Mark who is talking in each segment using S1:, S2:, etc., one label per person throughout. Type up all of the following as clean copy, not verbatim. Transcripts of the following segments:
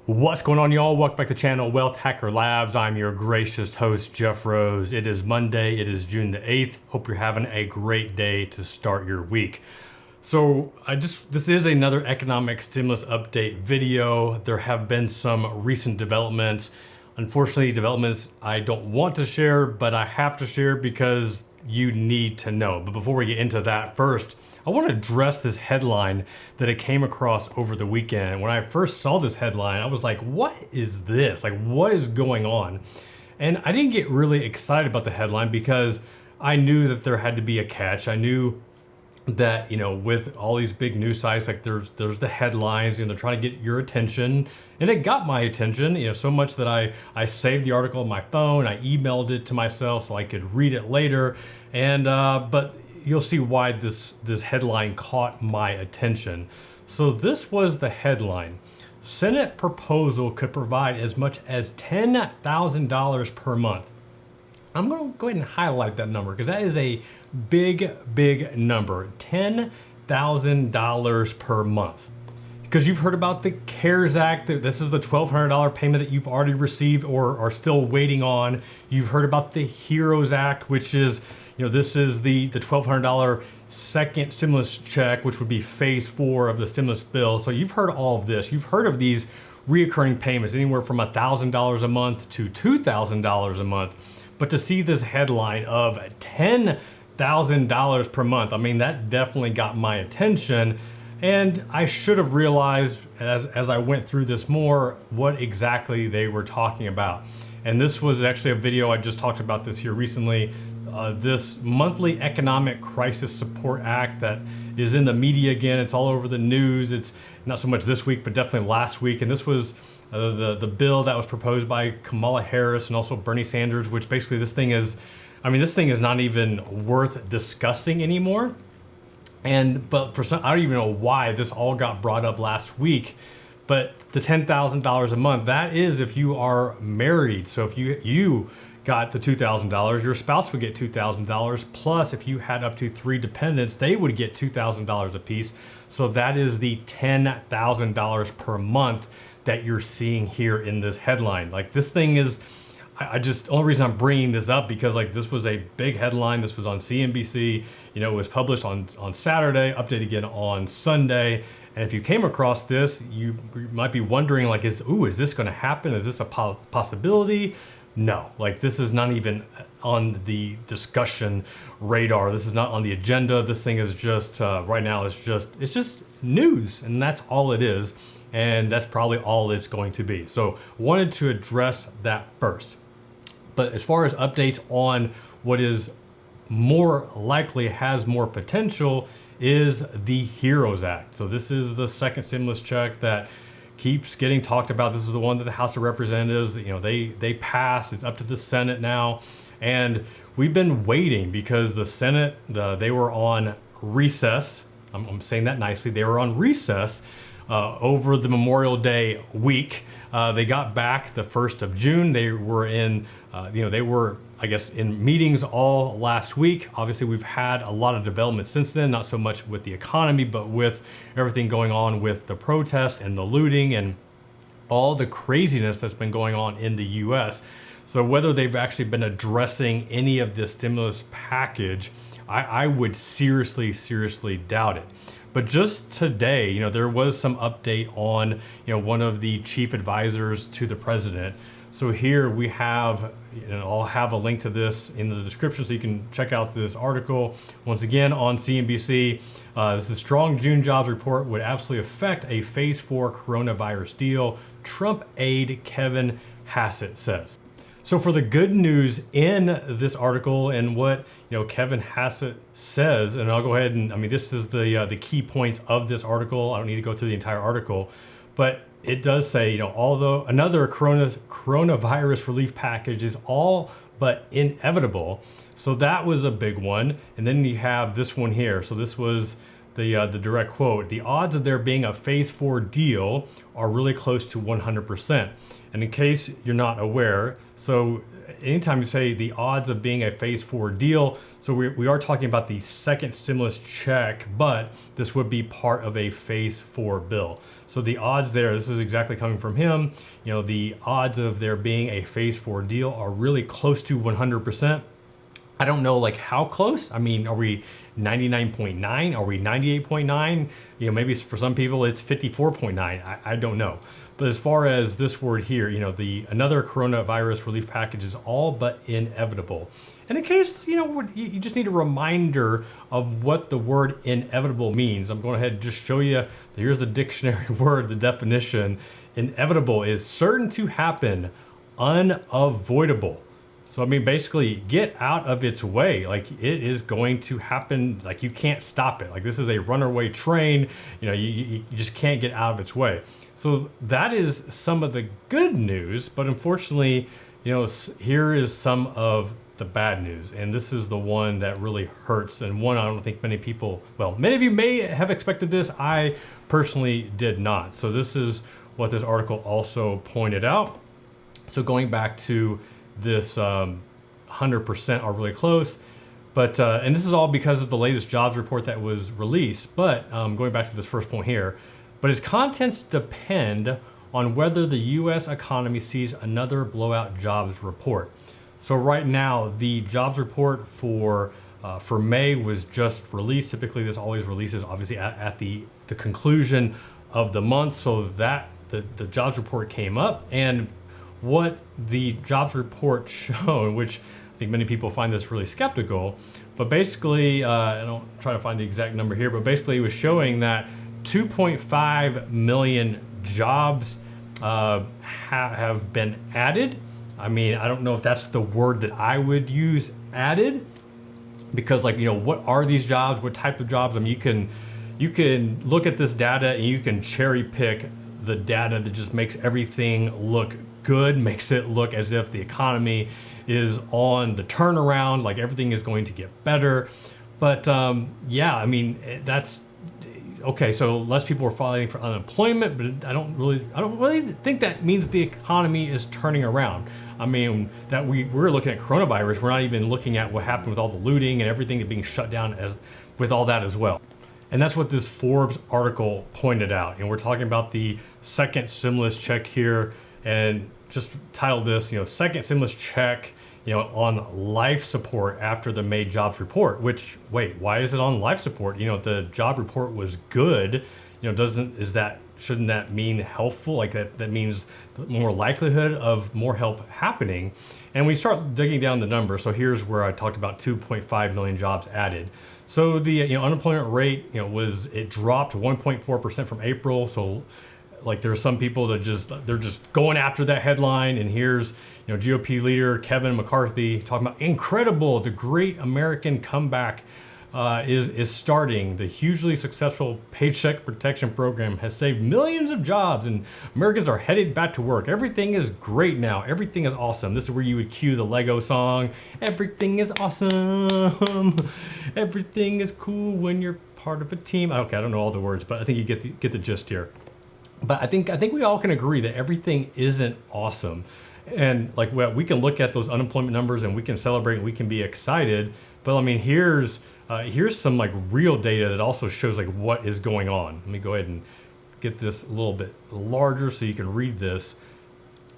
S1: What's going on, y'all? Welcome back to the channel Wealth Hacker Labs. I'm your gracious host, Jeff Rose. It is Monday. It is June the 8th. Hope you're having a great day to start your week. So this is another economic stimulus update video. There have been some recent developments. Unfortunately, developments I don't want to share, but I have to share because you need to know. But before we get into that, first, I want to address this headline that I came across over the weekend. When I first saw this headline, I was like, what is this? Like, what is going on? And I didn't get really excited about the headline because I knew that there had to be a catch. I knew that, with all these big news sites, like there's the headlines, they're trying to get your attention, and it got my attention, so much that I saved the article on my phone, I emailed it to myself so I could read it later, and but you'll see why this headline caught my attention. So this was the headline: Senate proposal could provide as much as $10,000 per month. I'm going to go ahead and highlight that number because that is a big number. $10,000 per month. Because you've heard about the CARES Act. This is the $1,200 payment that you've already received or are still waiting on. You've heard about the HEROES Act, which is, this is the $1,200 second stimulus check, which would be phase 4 of the stimulus bill. So you've heard all of this. You've heard of these reoccurring payments, anywhere from $1,000 a month to $2,000 a month. But to see this headline of $10,000 per month, I mean, that definitely got my attention. And I should have realized as I went through this more what exactly they were talking about. And this was actually a video, I just talked about this here recently, this monthly economic crisis support act that is in the media again. It's all over the news. It's not so much this week, but definitely last week. And this was the bill that was proposed by Kamala Harris and also Bernie Sanders, which basically this thing is not even worth discussing anymore. But for some, I don't even know why this all got brought up last week, but the $10,000 a month, that is if you are married. So if you got the $2,000, your spouse would get $2,000, plus if you had up to 3 dependents, they would get $2,000 a piece. So that is the $10,000 per month that you're seeing here in this headline. Like, this thing is, the only reason I'm bringing this up because this was a big headline. This was on CNBC. It was published on Saturday, updated again on Sunday. And if you came across this, you might be wondering, is this going to happen? Is this a possibility? No, this is not even on the discussion radar. This is not on the agenda. This thing is just, right now, it's just news, and that's all it is. And that's probably all it's going to be. So wanted to address that first. But as far as updates on what is more likely has more potential is the HEROES Act. So this is the second stimulus check that keeps getting talked about. This is the one that the House of Representatives, they passed. It's up to the Senate now. And we've been waiting because the Senate, they were on recess. I'm saying that nicely. They were on recess over the Memorial Day week. They got back the 1st of June. They were in, I guess, in meetings all last week. Obviously, we've had a lot of development since then, not so much with the economy, but with everything going on with the protests and the looting and all the craziness that's been going on in the US. So whether they've actually been addressing any of this stimulus package, I would seriously doubt it. But just today, there was some update on, one of the chief advisors to the president. So here we have, I'll have a link to this in the description so you can check out this article. Once again, on CNBC, this is strong June jobs report would absolutely affect a phase 4 coronavirus deal, Trump aide Kevin Hassett says. So for the good news in this article and what Kevin Hassett says, and I'll go ahead and this is the key points of this article. I don't need to go through the entire article, but it does say although another coronavirus relief package is all but inevitable. So that was a big one, and then you have this one here. So this was the direct quote: the odds of there being a phase 4 deal are really close to 100%. And in case you're not aware, so anytime you say the odds of being a phase 4 deal, so we are talking about the second stimulus check, but this would be part of a phase 4 bill. So the odds there, this is exactly coming from him, the odds of there being a phase 4 deal are really close to 100%. I don't know like how close. I mean, are we 99.9? Are we 98.9? Maybe for some people it's 54.9. I don't know. But as far as this word here, another coronavirus relief package is all but inevitable. And in case, you just need a reminder of what the word inevitable means. I'm going ahead and just show you, here's the dictionary word, the definition. Inevitable is certain to happen, unavoidable. So, I mean, basically get out of its way. Like it is going to happen. Like you can't stop it. Like this is a runaway train. You just can't get out of its way. So that is some of the good news. But unfortunately, here is some of the bad news. And this is the one that really hurts. And one, I don't think many of you may have expected this. I personally did not. So this is what this article also pointed out. So going back to this 100% are really close, but and this is all because of the latest jobs report that was released. But going back to this first point here, but its contents depend on whether the U.S. economy sees another blowout jobs report. So right now, the jobs report for May was just released. Typically, this always releases obviously at the conclusion of the month. So that the jobs report came up, and what the jobs report showed, which I think many people find this really skeptical, but basically, I don't try to find the exact number here, but basically it was showing that 2.5 million jobs have been added. I mean, I don't know if that's the word that I would use, added, because what are these jobs? What type of jobs? I mean, you can look at this data and you can cherry pick the data that just makes everything look good, makes it look as if the economy is on the turnaround, like everything is going to get better. But yeah, I mean, that's okay. So less people are filing for unemployment, but I don't really think that means the economy is turning around. I mean, that we're looking at coronavirus. We're not even looking at what happened with all the looting and everything being shut down with all that as well. And that's what this Forbes article pointed out. And we're talking about the second stimulus check here, and just titled this, second stimulus check, on life support after the May jobs report. Which, wait, why is it on life support? The job report was good. Shouldn't that mean helpful? Like that means more likelihood of more help happening. And we start digging down the numbers. So here's where I talked about 2.5 million jobs added. So the unemployment rate, it dropped 1.4% from April. So like there's some people that they're just going after that headline. And here's GOP leader Kevin McCarthy talking about incredible, the great American comeback is starting. The hugely successful Paycheck Protection Program has saved millions of jobs, and Americans are headed back to work. Everything is great now. Everything is awesome. This is where you would cue the Lego song. Everything is awesome. Everything is cool when you're part of a team. Okay, I don't know all the words, but I think you get the gist here. But I think we all can agree that everything isn't awesome. And we can look at those unemployment numbers and we can celebrate and we can be excited. But I mean, here's some real data that also shows what is going on. Let me go ahead and get this a little bit larger so you can read this.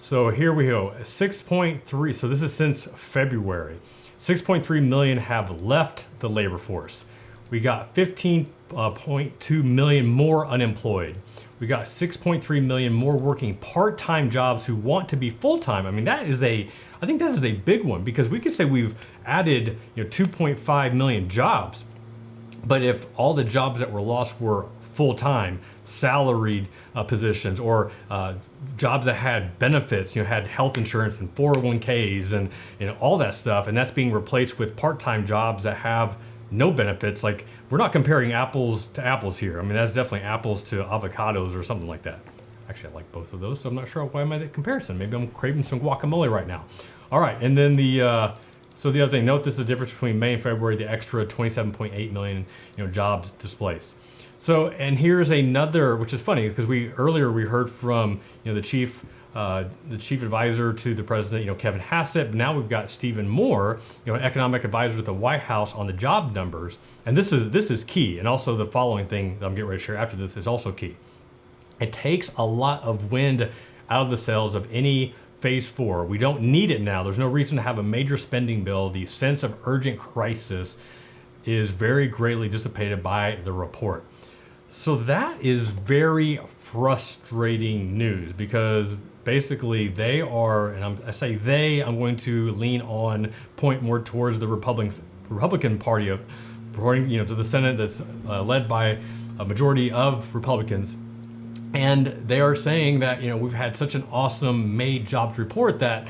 S1: So here we go, 6.3. So this is since February. 6.3 million have left the labor force. We got 15.2 million more unemployed. We got 6.3 million more working part-time jobs who want to be full-time. I mean, I think that is a big one, because we could say we've added 2.5 million jobs, but if all the jobs that were lost were full-time, salaried positions, or jobs that had benefits, had health insurance and 401ks and all that stuff, and that's being replaced with part-time jobs that have no benefits. We're not comparing apples to apples here. I mean, that's definitely apples to avocados or something like that. Actually, I like both of those, so I'm not sure why I'm at that comparison. Maybe I'm craving some guacamole right now. All right, and then the other thing, note this is the difference between May and February, the extra 27.8 million jobs displaced. So, and here's another, which is funny because earlier we heard from the chief advisor to the president, Kevin Hassett. But now we've got Stephen Moore, an economic advisor to the White House on the job numbers, and this is key. And also the following thing that I'm getting ready to share after this is also key. It takes a lot of wind out of the sails of any phase 4. We don't need it now. There's no reason to have a major spending bill. The sense of urgent crisis is very greatly dissipated by the report. So that is very frustrating news because basically they are, and I say they, I'm going to point more towards the Republican Party of, according to the Senate that's led by a majority of Republicans. And they are saying that, we've had such an awesome May jobs report that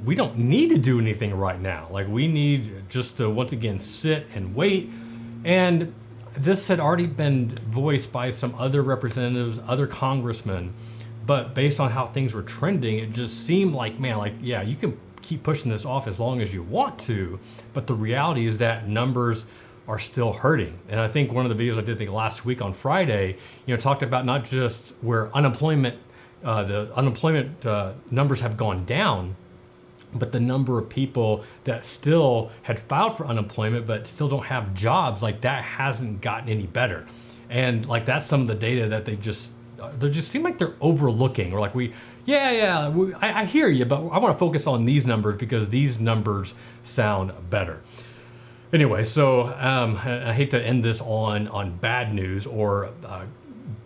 S1: we don't need to do anything right now. Like we need just to once again sit and wait. And this had already been voiced by some other representatives, other congressmen, but based on how things were trending, it just seemed like, yeah, you can keep pushing this off as long as you want to, but the reality is that numbers are still hurting. And I think one of the videos I did last week on Friday, talked about not just where the unemployment numbers have gone down, but the number of people that still had filed for unemployment but still don't have jobs, like that hasn't gotten any better. And like that's some of the data that they just seem like they're overlooking, or like I hear you, but I want to focus on these numbers because these numbers sound better. Anyway, so I hate to end this on bad news or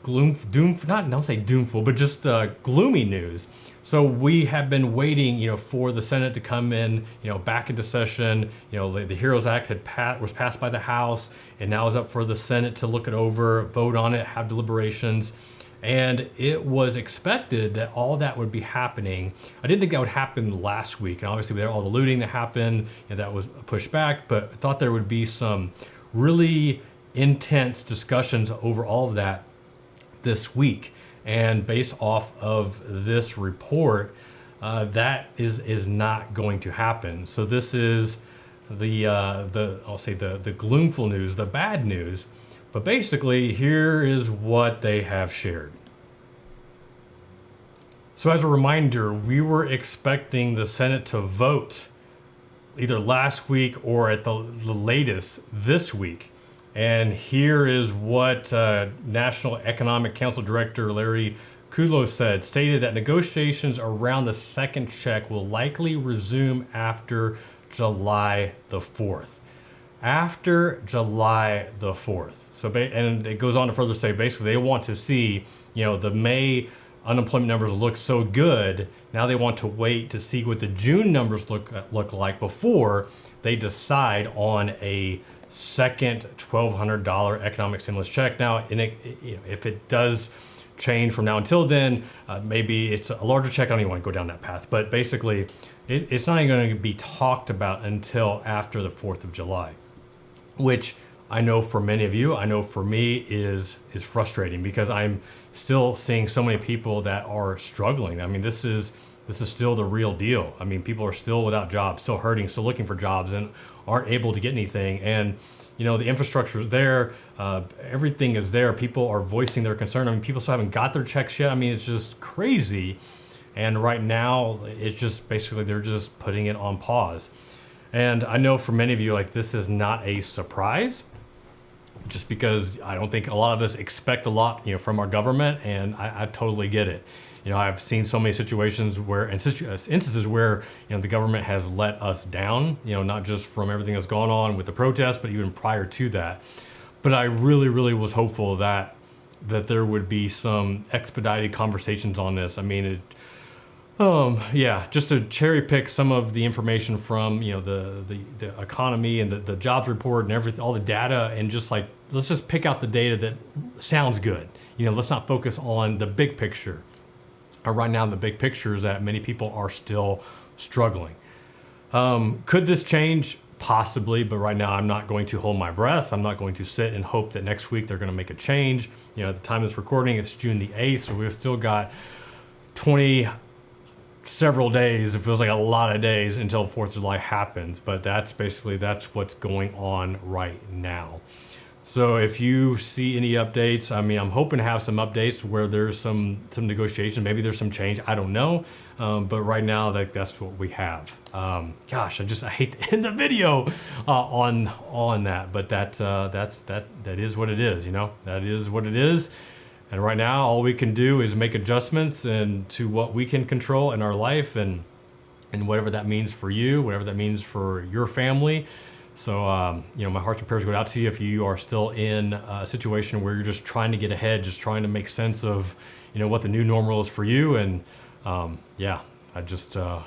S1: doomful, but just gloomy news. So we have been waiting, for the Senate to come in, back into session. The HEROES Act was passed by the House, and now is up for the Senate to look it over, vote on it, have deliberations. And it was expected that all that would be happening. I didn't think that would happen last week. And obviously, with all the looting that happened, that was pushed back. But I thought there would be some really intense discussions over all of that this week. And based off of this report, that is not going to happen. So this is the gloomful news, the bad news. But basically, here is what they have shared. So as a reminder, we were expecting the Senate to vote either last week or at the latest this week. And here is what National Economic Council Director Larry Kudlow stated that negotiations around the second check will likely resume after July the 4th. After July the 4th. And it goes on to further say, basically, they want to see, the May unemployment numbers look so good. Now they want to wait to see what the June numbers look like before they decide on a second $1,200 economic stimulus check. Now, if it does change from now until then, maybe it's a larger check. I don't even want to go down that path. But basically, it's not even going to be talked about until after the 4th of July, which I know for many of you, I know for me is frustrating because I'm still seeing so many people that are struggling. I mean, this is still the real deal. I mean, people are still without jobs, still hurting, still looking for jobs and aren't able to get anything. And, the infrastructure is there. Everything is there. People are voicing their concern. I mean, people still haven't got their checks yet. I mean, it's just crazy. And right now, it's just basically they're just putting it on pause. And I know for many of you, this is not a surprise, just because I don't think a lot of us expect a lot, from our government, and I totally get it. I've seen so many situations where, instances where, the government has let us down, not just from everything that's gone on with the protests, but even prior to that. But I really, really was hopeful that there would be some expedited conversations on this. I mean, just to cherry pick some of the information from, the economy and the jobs report and everything, all the data, and let's just pick out the data that sounds good. Let's not focus on the big picture. Right now, the big picture is that many people are still struggling. Could this change? Possibly, but right now I'm not going to hold my breath. I'm not going to sit and hope that next week they're going to make a change. At the time of this recording, it's June the 8th, so we've still got several days. It feels like a lot of days until 4th of July happens, but that's what's going on right now. So if you see any updates, I mean, I'm hoping to have some updates where there's some negotiation. Maybe there's some change. I don't know. But right now, that's what we have. Gosh, I hate to end the video on that. But that is what it is. You know, that is what it is. And right now, all we can do is make adjustments and to what we can control in our life, and whatever that means for you, whatever that means for your family. So, you know, my hearts and prayers go out to you if you are still in a situation where you're just trying to get ahead, just trying to make sense of, you know, what the new normal is for you. And yeah,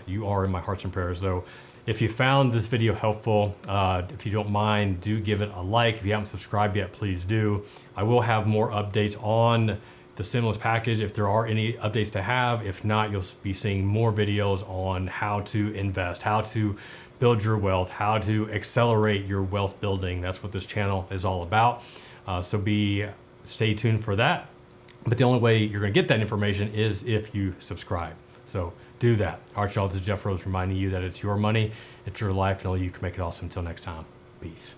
S1: you are in my hearts and prayers. Though, if you found this video helpful, if you don't mind, do give it a like. If you haven't subscribed yet, please do. I will have more updates on the stimulus package if there are any updates to have. If not, you'll be seeing more videos on how to invest, how to build your wealth, how to accelerate your wealth building. That's what this channel is all about. So stay tuned for that. But the only way you're gonna get that information is if you subscribe. So do that. All right, y'all, this is Jeff Rose reminding you that it's your money, it's your life, and only you can make it awesome. Until next time, peace.